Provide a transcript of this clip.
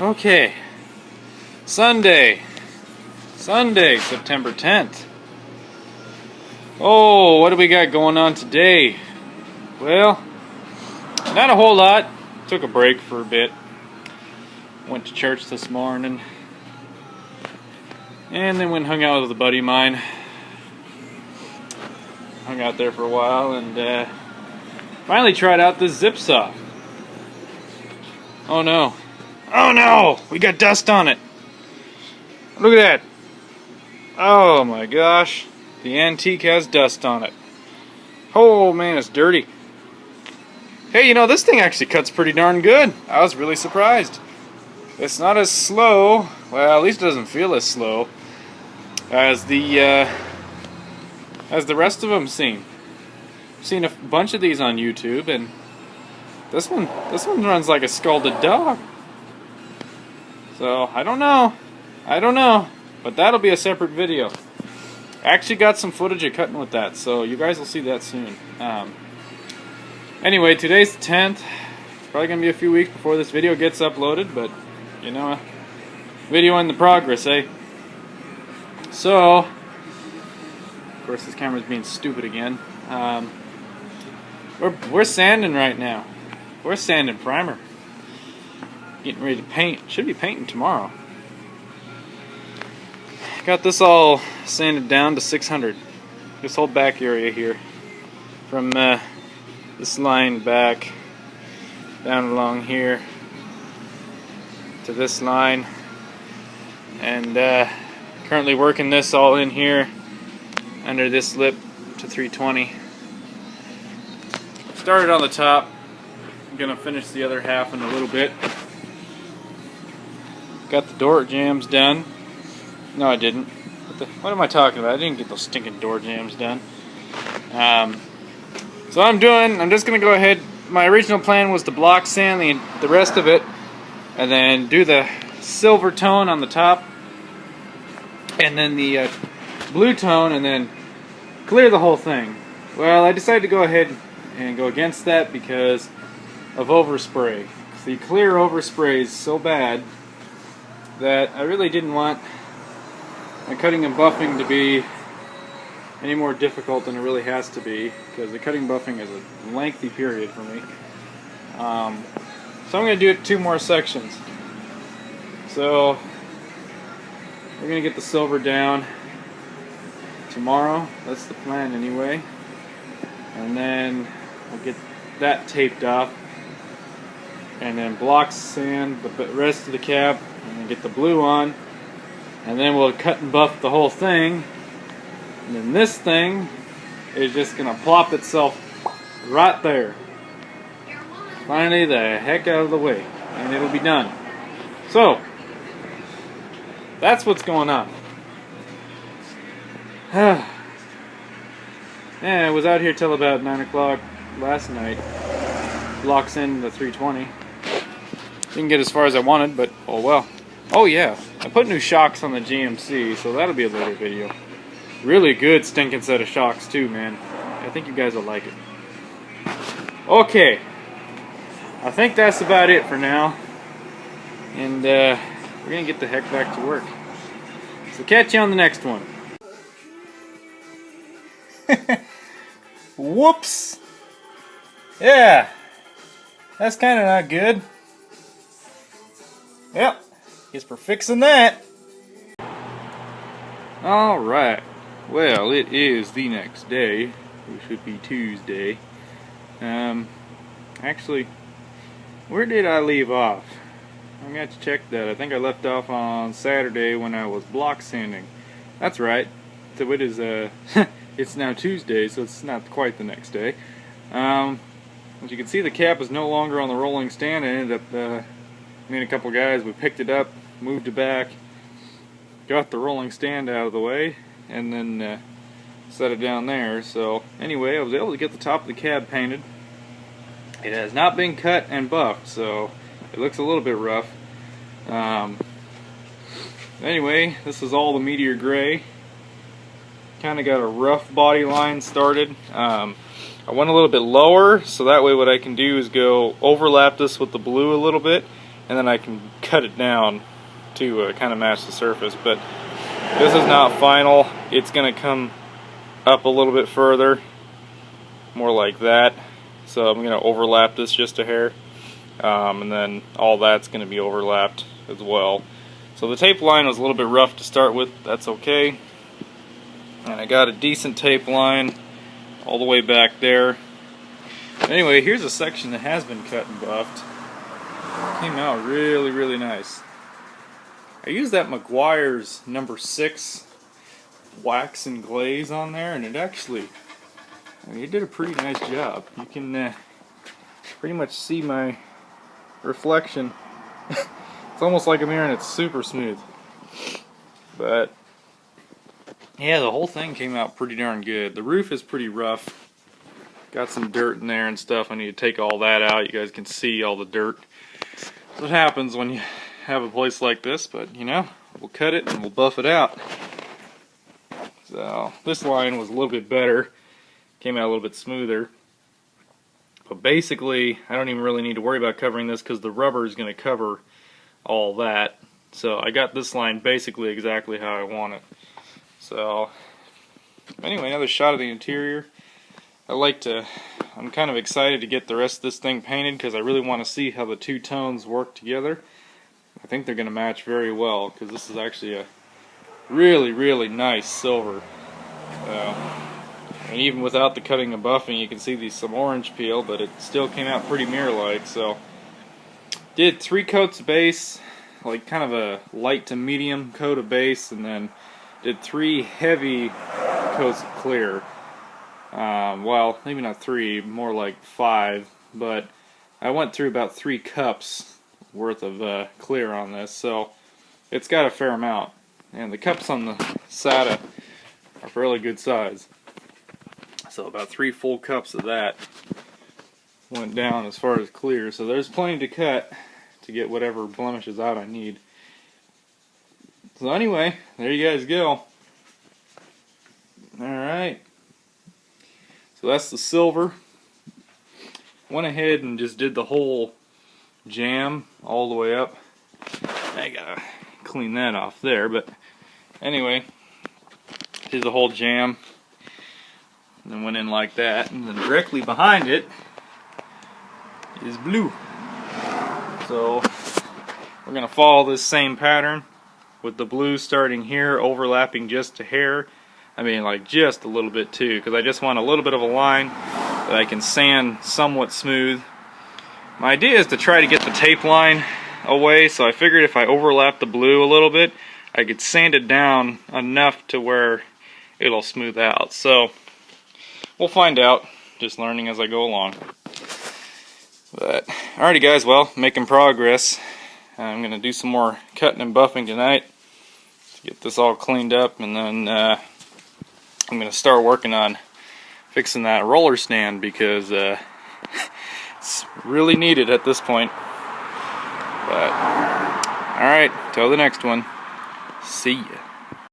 Okay, Sunday, September 10th. Oh, what do we got going on today? Well, not a whole lot. Took a break for a bit. Went to church this morning. And then went and hung out with a buddy of mine. Hung out there for a while and finally tried out this zip saw. Oh no. Oh no! We got dust on it. Look at that. Oh my gosh. The antique has dust on it. Oh man, it's dirty. Hey, you know, this thing actually cuts pretty darn good. I was really surprised. It's not as slow, well, at least it doesn't feel as slow as the rest of them seem. I've seen a bunch of these on YouTube, and this one runs like a scalded dog. So I don't know, but that'll be a separate video. I actually got some footage of cutting with that, so you guys will see that soon. Anyway, today's the 10th. It's probably gonna be a few weeks before this video gets uploaded, but you know, video in the progress, eh? So, of course, this camera's being stupid again. We're sanding right now. We're sanding primer. Getting ready to paint. Should be painting tomorrow. Got this all sanded down to 600. This whole back area here, from this line back down along here to this line, and currently working this all in here under this lip to 320. Started on the top. I'm gonna finish the other half in a little bit. Got the door jambs done. No, I didn't. What am I talking about? I didn't get those stinking door jambs done. So I'm just gonna go ahead. My original plan was to block sand the rest of it, and then do the silver tone on the top, and then the blue tone, and then clear the whole thing. Well, I decided to go ahead and go against that because of overspray. The clear overspray is so bad that I really didn't want my cutting and buffing to be any more difficult than it really has to be, because the cutting buffing is a lengthy period for me. So I'm going to do it 2 more sections. So we're going to get the silver down tomorrow. That's the plan anyway. And then we'll get that taped off, and then block sand the rest of the cab, and then get the blue on, and then we'll cut and buff the whole thing, and then this thing is just gonna plop itself right there, finally the heck out of the way, and it'll be done. So that's what's going on. Yeah, I was out here till about 9 o'clock last night. Locks in the 320. Didn't get as far as I wanted, but oh well. Oh yeah, I put new shocks on the GMC, so that'll be a later video. Really good stinking set of shocks too, man. I think you guys will like it. Okay, I think that's about it for now. And we're gonna get the heck back to work. So catch you on the next one. Whoops! Yeah, that's kind of not good. Yep, guess we're fixing that. Alright, well, it is the next day, which should be Tuesday. Actually, where did I leave off? I'm going to have to check that. I think I left off on Saturday when I was block sanding. That's right. So it is, it's now Tuesday, so it's not quite the next day. As you can see, the cap is no longer on the rolling stand. I ended up, me and a couple guys, we picked it up, moved it back, got the rolling stand out of the way, and then set it down there. So anyway, I was able to get the top of the cab painted. It has not been cut and buffed, so it looks a little bit rough. Anyway, this is all the Meteor Gray. Kind of got a rough body line started. I went a little bit lower, so that way what I can do is go overlap this with the blue a little bit, and then I can cut it down to kind of match the surface. But this is not final. It's going to come up a little bit further, more like that. So I'm going to overlap this just a hair, and then all that's going to be overlapped as well. So the tape line was a little bit rough to start with. That's okay. And I got a decent tape line all the way back there. Anyway, here's a section that has been cut and buffed. Came out really, really nice. I used that Meguiar's number 6 wax and glaze on there, and it actually, I mean, it did a pretty nice job. You can pretty much see my reflection. It's almost like a mirror, and it's super smooth. But yeah, the whole thing came out pretty darn good. The roof is pretty rough. Got some dirt in there and stuff. I need to take all that out. You guys can see all the dirt. That's what happens when you have a place like this, but you know, we'll cut it and we'll buff it out. So this line was a little bit better. Came out a little bit smoother. But basically, I don't even really need to worry about covering this because the rubber is going to cover all that. So I got this line basically exactly how I want it. So anyway, another shot of the interior. I'm kind of excited to get the rest of this thing painted because I really want to see how the two tones work together. I think they're going to match very well because this is actually a really, really nice silver. And even without the cutting and buffing, you can see some orange peel, but it still came out pretty mirror-like. So did 3 coats of base, like kind of a light to medium coat of base, and then did 3 heavy coats of clear. Well, maybe not 3, more like 5, but I went through about 3 cups worth of clear on this, so it's got a fair amount. And the cups on the SATA are fairly good size. So about 3 full cups of that went down as far as clear. So there's plenty to cut to get whatever blemishes out I need. So anyway, there you guys go. Alright. So that's the silver. Went ahead and just did the whole jam all the way up. I gotta clean that off there, but anyway, did the whole jam. And then went in like that, and then directly behind it is blue. So we're gonna follow this same pattern with the blue starting here, overlapping just a hair. I mean, like just a little bit too, because I just want a little bit of a line that I can sand somewhat smooth. My idea is to try to get the tape line away, so I figured if I overlap the blue a little bit, I could sand it down enough to where it'll smooth out. So we'll find out, just learning as I go along. But alrighty guys, well, making progress. I'm going to do some more cutting and buffing tonight to get this all cleaned up, and then I'm going to start working on fixing that roller stand because it's really needed at this point. But alright, till the next one. See ya.